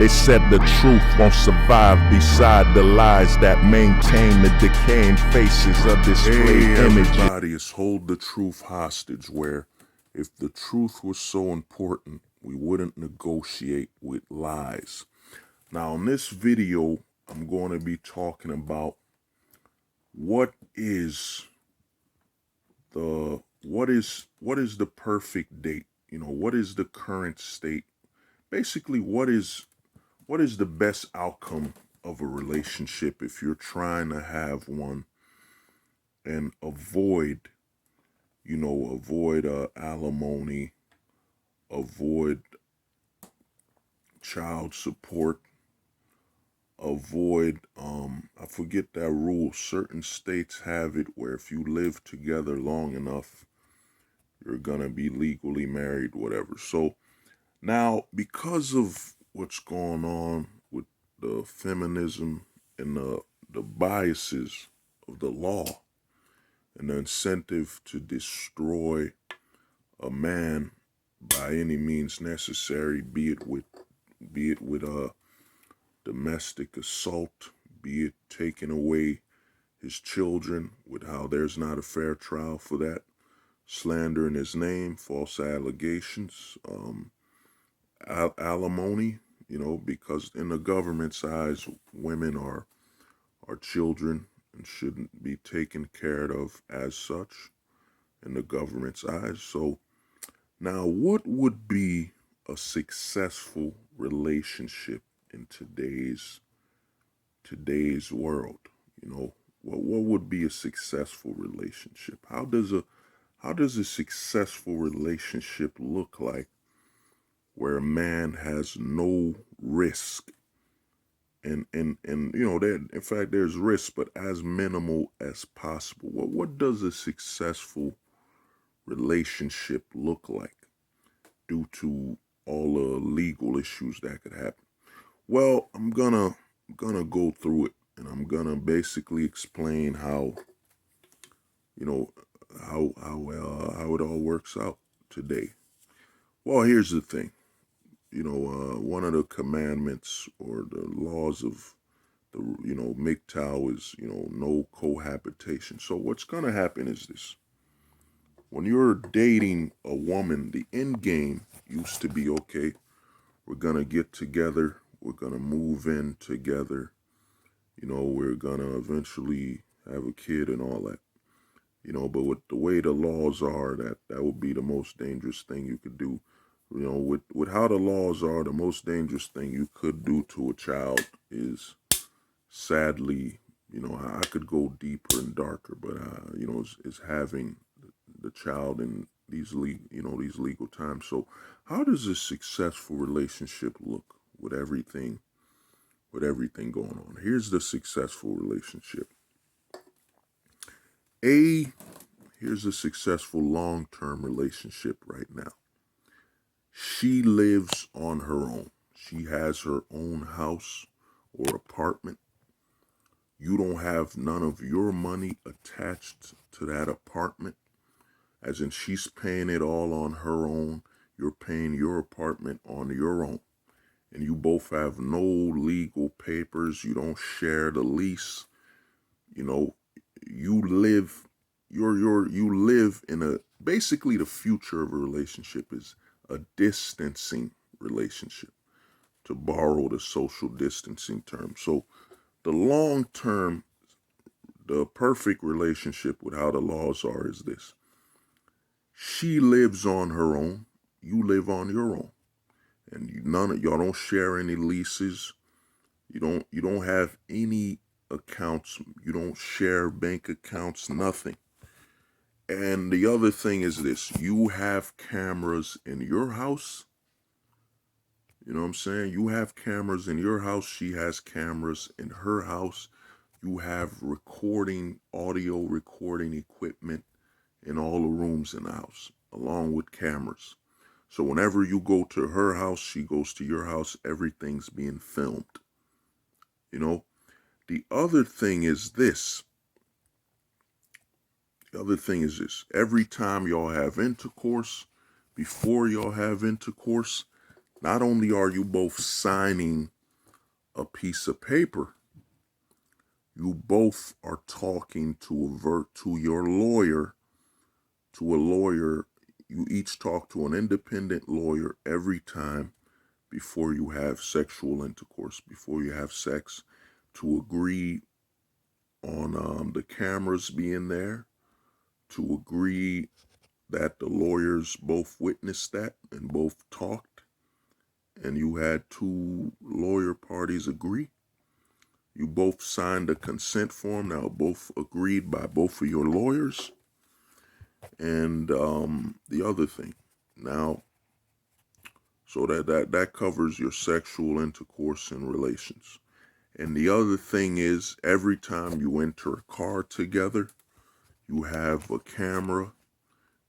They said the truth won't survive beside the lies that maintain the decaying faces of displayed images. Everybody, is Hold the Truth Hostage, where if the truth was so important, we wouldn't negotiate with lies. Now, in this video, I'm going to be talking about what is the perfect date? You know, what is the current state? Basically, what is the best outcome of a relationship if you're trying to have one and avoid alimony, avoid child support, avoid I forget that rule. Certain states have it where if you live together long enough, you're gonna be legally married, whatever. So now, because of what's going on with the feminism and the biases of the law and the incentive to destroy a man by any means necessary, be it with domestic assault, be it taking away his children, with how there's not a fair trial for that, slander in his name, false allegations, alimony, because in the government's eyes, women are children and shouldn't be taken care of as such in the government's eyes. So now, what would be a successful relationship in today's world? What would be a successful relationship? How does a successful relationship look like, where a man has no risk, and there, in fact, there's risk, but as minimal as possible? What does a successful relationship look like, due to all the legal issues that could happen? Well, I'm gonna go through it, and I'm gonna basically explain how how it all works out today. Well, here's the thing. One of the commandments or the laws of the MGTOW is no cohabitation. So what's gonna happen is this: when you're dating a woman, the end game used to be, okay, we're gonna get together, we're gonna move in together, we're gonna eventually have a kid and all that. But with the way the laws are, that would be the most dangerous thing you could do. With how the laws are, the most dangerous thing you could do to a child is, sadly, I could go deeper and darker, but is having the child in these legal times. So how does a successful relationship look with everything going on? Here's the successful relationship. Here's a successful long-term relationship right now. She lives on her own. She has her own house or apartment. You don't have none of your money attached to that apartment, as in she's paying it all on her own. You're paying your apartment on your own. And you both have no legal papers. You don't share the lease. You live in basically the future of a relationship is a distancing relationship, to borrow the social distancing term. So the long term, the perfect relationship with how the laws are is this: she lives on her own, you live on your own, and none of y'all don't share any leases. You don't have any accounts. You don't share bank accounts, nothing. And the other thing is this: you have cameras in your house. You know what I'm saying? You have cameras in your house. She has cameras in her house. You have audio recording equipment in all the rooms in the house, along with cameras. So whenever you go to her house, she goes to your house, everything's being filmed. The other thing is this. Every time y'all have intercourse, before y'all have intercourse, not only are you both signing a piece of paper, you both are talking to your lawyer, to a lawyer. You each talk to an independent lawyer every time before you have sexual intercourse, before you have sex, to agree on the cameras being there, to agree that the lawyers both witnessed that and both talked, and you had two lawyer parties agree. You both signed a consent form, now both agreed by both of your lawyers. And the other thing, now, so that covers your sexual intercourse and relations. And the other thing is, every time you enter a car together, you have a camera.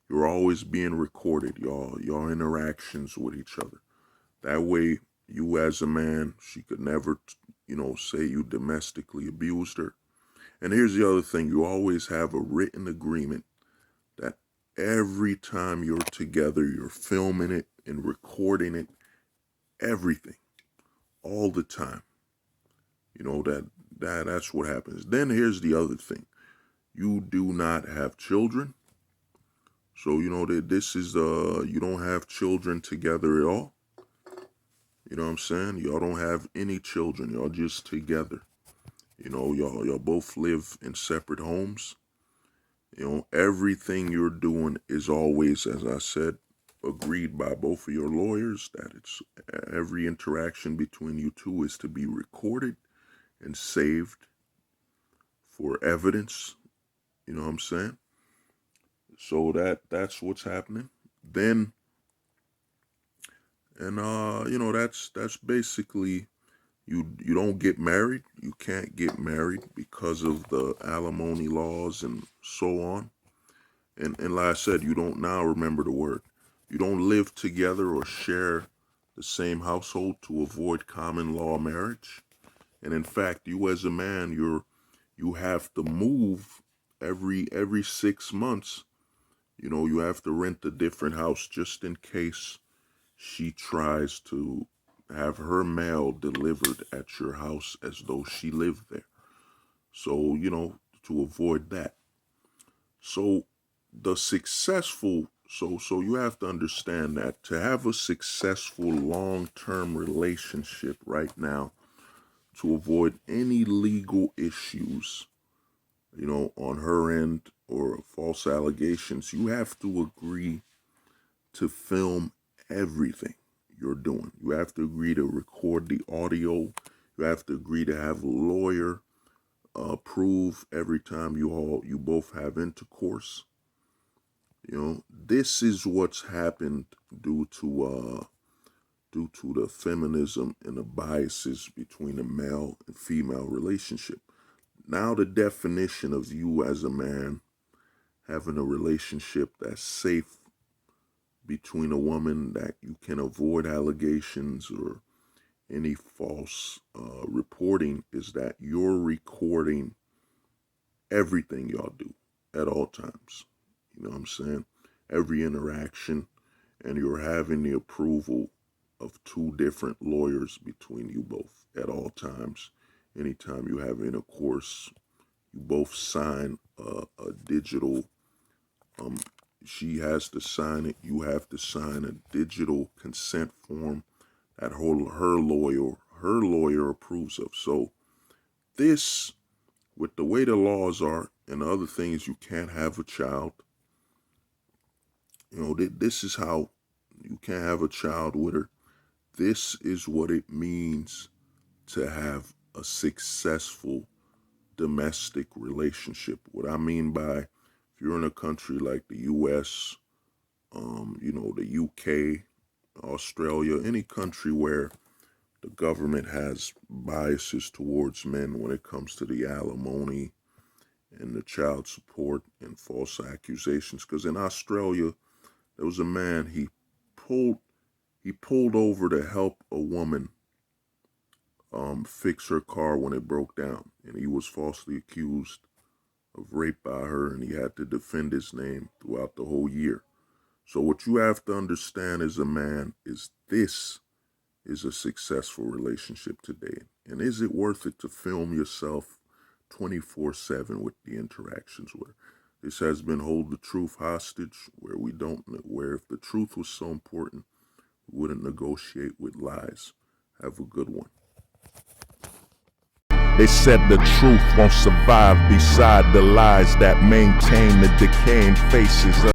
You're always being recorded, your interactions with each other. That way, you as a man, she could never, say you domestically abused her. And here's the other thing, you always have a written agreement that every time you're together, you're filming it and recording it, everything, all the time. That's what happens. Then here's the other thing. You do not have children. So, that this is, you don't have children together at all. You know what I'm saying? Y'all don't have any children. Y'all just together. Y'all both live in separate homes. Everything you're doing is always, as I said, agreed by both of your lawyers, that it's every interaction between you two is to be recorded and saved for evidence. You know what I'm saying? So that's what's happening. Then, and that's basically, you don't get married. You can't get married because of the alimony laws and so on. And like I said, you don't, now remember the word, you don't live together or share the same household to avoid common law marriage. And in fact, you as a man, you have to move every 6 months. You have to rent a different house just in case she tries to have her mail delivered at your house as though she lived there. So, to avoid that. So so you have to understand that to have a successful long-term relationship right now, to avoid any legal issues, on her end or false allegations, you have to agree to film everything you're doing. You have to agree to record the audio. You have to agree to have a lawyer approve every time you both have intercourse. This is what's happened due to the feminism and the biases between the male and female relationship. Now the definition of you as a man having a relationship that's safe between a woman, that you can avoid allegations or any false reporting, is that you're recording everything y'all do at all times. You know what I'm saying? Every interaction, and you're having the approval of two different lawyers between you both at all times. Anytime you have intercourse, you both sign a digital, she has to sign it, you have to sign a digital consent form that her lawyer approves of. So this, with the way the laws are and the other things, you can't have a child. This is how you can't have a child with her. This is what it means to have a successful domestic relationship. What I mean by, if you're in a country like the U.S., the U.K., Australia, any country where the government has biases towards men when it comes to the alimony and the child support and false accusations. Because in Australia, there was a man, he pulled over to help a woman fix her car when it broke down, and he was falsely accused of rape by her, and he had to defend his name throughout the whole year. So what you have to understand as a man is this is a successful relationship today? And is it worth it to film yourself 24/7 with the interactions where this has been Hold the Truth Hostage, where if the truth was so important, we wouldn't negotiate with lies. Have a good one. They said the truth won't survive beside the lies that maintain the decaying faces of